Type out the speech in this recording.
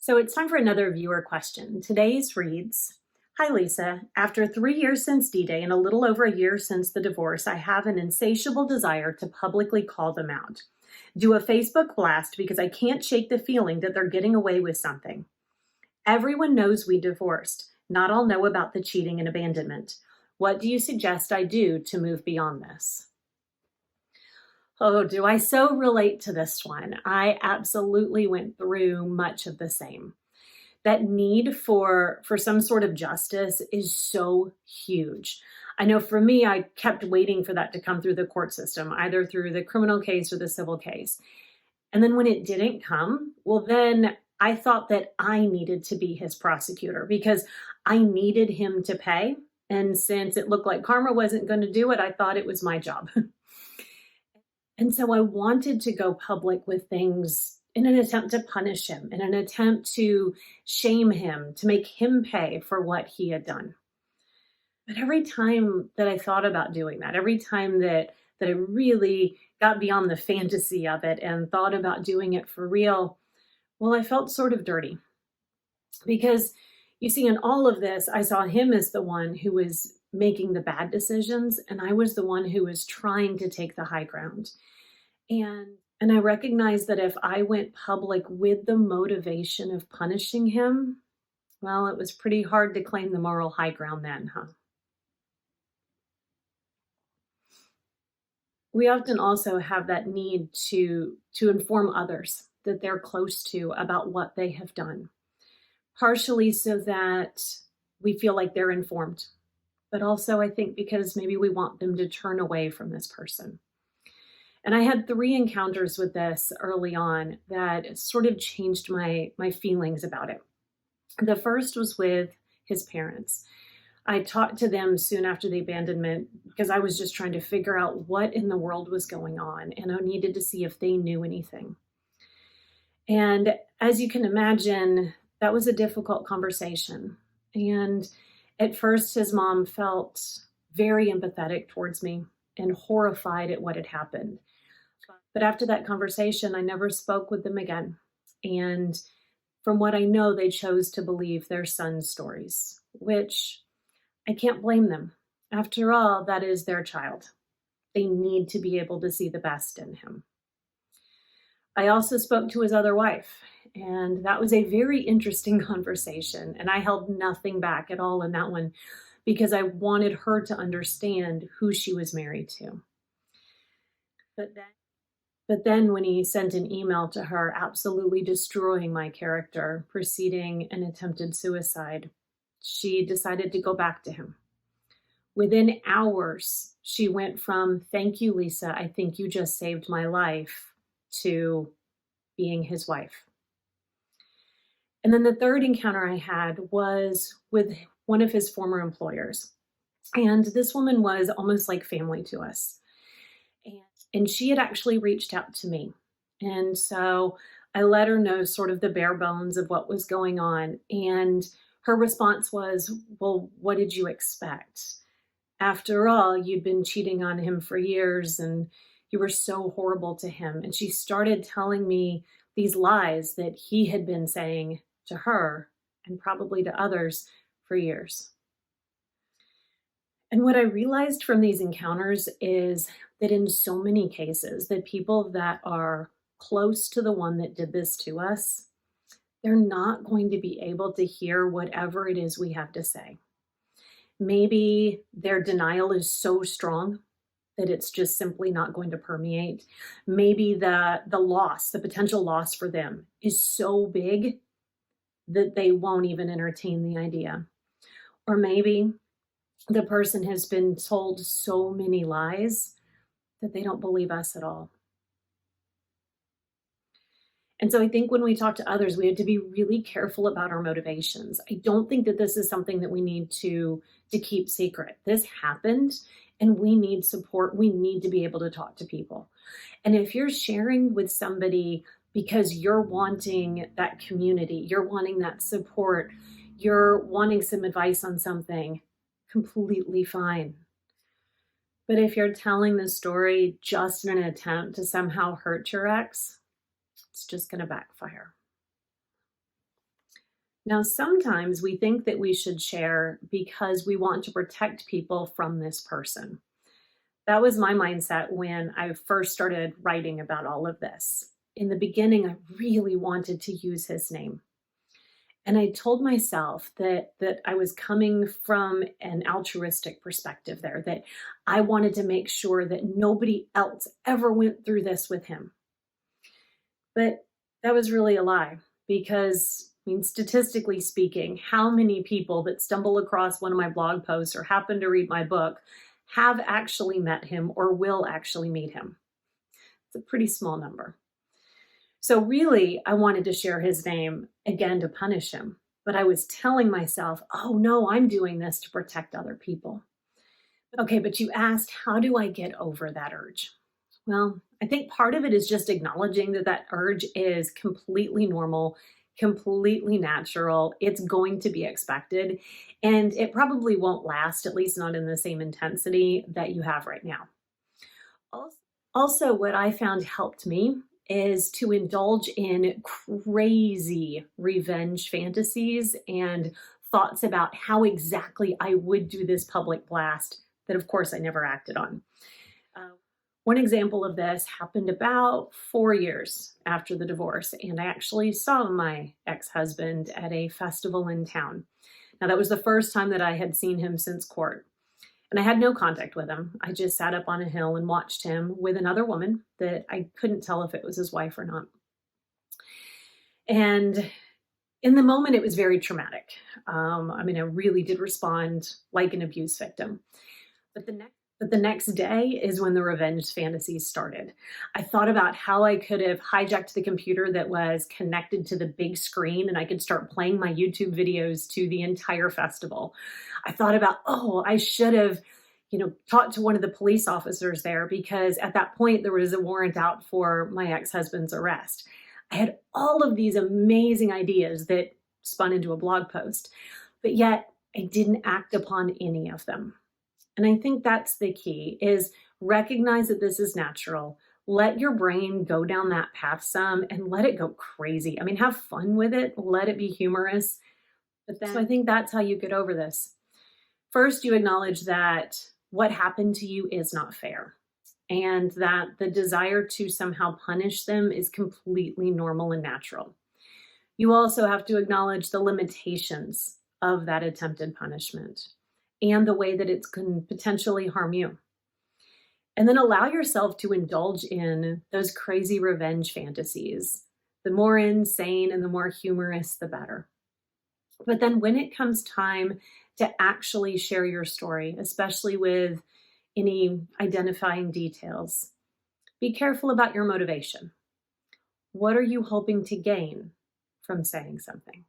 So it's time for another viewer question. Today's reads, Hi Lisa, after 3 years since D-Day and a little over a year since the divorce, I have an insatiable desire to publicly call them out. Do a Facebook blast because I can't shake the feeling that they're getting away with something. Everyone knows we divorced. Not all know about the cheating and abandonment. What do you suggest I do to move beyond this? Oh, do I so relate to this one? I absolutely went through much of the same. That need for some sort of justice is so huge. I know for me, I kept waiting for that to come through the court system, either through the criminal case or the civil case. And then when it didn't come, well, then I thought that I needed to be his prosecutor because I needed him to pay. And since it looked like karma wasn't going to do it, I thought it was my job. And so I wanted to go public with things in an attempt to punish him, in an attempt to shame him, to make him pay for what he had done. But every time that I thought about doing that, every time that I really got beyond the fantasy of it and thought about doing it for real, well, I felt sort of dirty. Because you see, in all of this, I saw him as the one who was making the bad decisions, and I was the one who was trying to take the high ground. And I recognized that if I went public with the motivation of punishing him, well, it was pretty hard to claim the moral high ground then, huh? We often also have that need to inform others that they're close to about what they have done, partially so that we feel like they're informed, but also I think because maybe we want them to turn away from this person. And I had three encounters with this early on that sort of changed my feelings about it. The first was with his parents. I talked to them soon after the abandonment because I was just trying to figure out what in the world was going on, and I needed to see if they knew anything. And as you can imagine, that was a difficult conversation. And at first, his mom felt very empathetic towards me and horrified at what had happened. But after that conversation, I never spoke with them again. And from what I know, they chose to believe their son's stories, which I can't blame them. After all, that is their child. They need to be able to see the best in him. I also spoke to his other wife, and that was a very interesting conversation. And I held nothing back at all in that one because I wanted her to understand who she was married to. But then when he sent an email to her, absolutely destroying my character, preceding an attempted suicide, she decided to go back to him. Within hours, she went from, "Thank you, Lisa, I think you just saved my life," to being his wife. And then the third encounter I had was with one of his former employers. And this woman was almost like family to us. And she had actually reached out to me. And so I let her know sort of the bare bones of what was going on. And her response was, "Well, what did you expect? After all, you'd been cheating on him for years and you were so horrible to him." And she started telling me these lies that he had been saying to her and probably to others for years. And what I realized from these encounters is that in so many cases, the people that are close to the one that did this to us, they're not going to be able to hear whatever it is we have to say. Maybe their denial is so strong that it's just simply not going to permeate. Maybe the potential loss for them is so big that they won't even entertain the idea. Or maybe the person has been told so many lies that they don't believe us at all. And so I think when we talk to others, we have to be really careful about our motivations. I don't think that this is something that we need to keep secret. This happened and we need support. We need to be able to talk to people. And if you're sharing with somebody because you're wanting that community, you're wanting that support, you're wanting some advice on something, completely fine. But if you're telling the story just in an attempt to somehow hurt your ex, it's just going to backfire. Now, sometimes we think that we should share because we want to protect people from this person. That was my mindset when I first started writing about all of this. In the beginning, I really wanted to use his name. And I told myself that I was coming from an altruistic perspective there, that I wanted to make sure that nobody else ever went through this with him. But that was really a lie because, I mean, statistically speaking, how many people that stumble across one of my blog posts or happen to read my book have actually met him or will actually meet him? It's a pretty small number. So really, I wanted to share his name again to punish him. But I was telling myself, oh no, I'm doing this to protect other people. Okay, but you asked, how do I get over that urge? Well, I think part of it is just acknowledging that that urge is completely normal, completely natural. It's going to be expected, and it probably won't last, at least not in the same intensity that you have right now. Also, what I found helped me is to indulge in crazy revenge fantasies and thoughts about how exactly I would do this public blast that, of course, I never acted on. Uh, One example of this happened about 4 years after the divorce, and I actually saw my ex-husband at a festival in town. Now, that was the first time that I had seen him since court. And I had no contact with him. I just sat up on a hill and watched him with another woman that I couldn't tell if it was his wife or not. And in the moment, it was very traumatic. I mean, I really did respond like an abuse victim. But the next day is when the revenge fantasies started. I thought about how I could have hijacked the computer that was connected to the big screen and I could start playing my YouTube videos to the entire festival. I thought about, oh, I should have, talked to one of the police officers there because at that point there was a warrant out for my ex-husband's arrest. I had all of these amazing ideas that spun into a blog post, but yet I didn't act upon any of them. And I think that's the key is recognize that this is natural. Let your brain go down that path some and let it go crazy. I mean, have fun with it. Let it be humorous. So I think that's how you get over this. First, you acknowledge that what happened to you is not fair and that the desire to somehow punish them is completely normal and natural. You also have to acknowledge the limitations of that attempted punishment and the way that it can potentially harm you. And then allow yourself to indulge in those crazy revenge fantasies. The more insane and the more humorous, the better. But then when it comes time to actually share your story, especially with any identifying details, be careful about your motivation. What are you hoping to gain from saying something?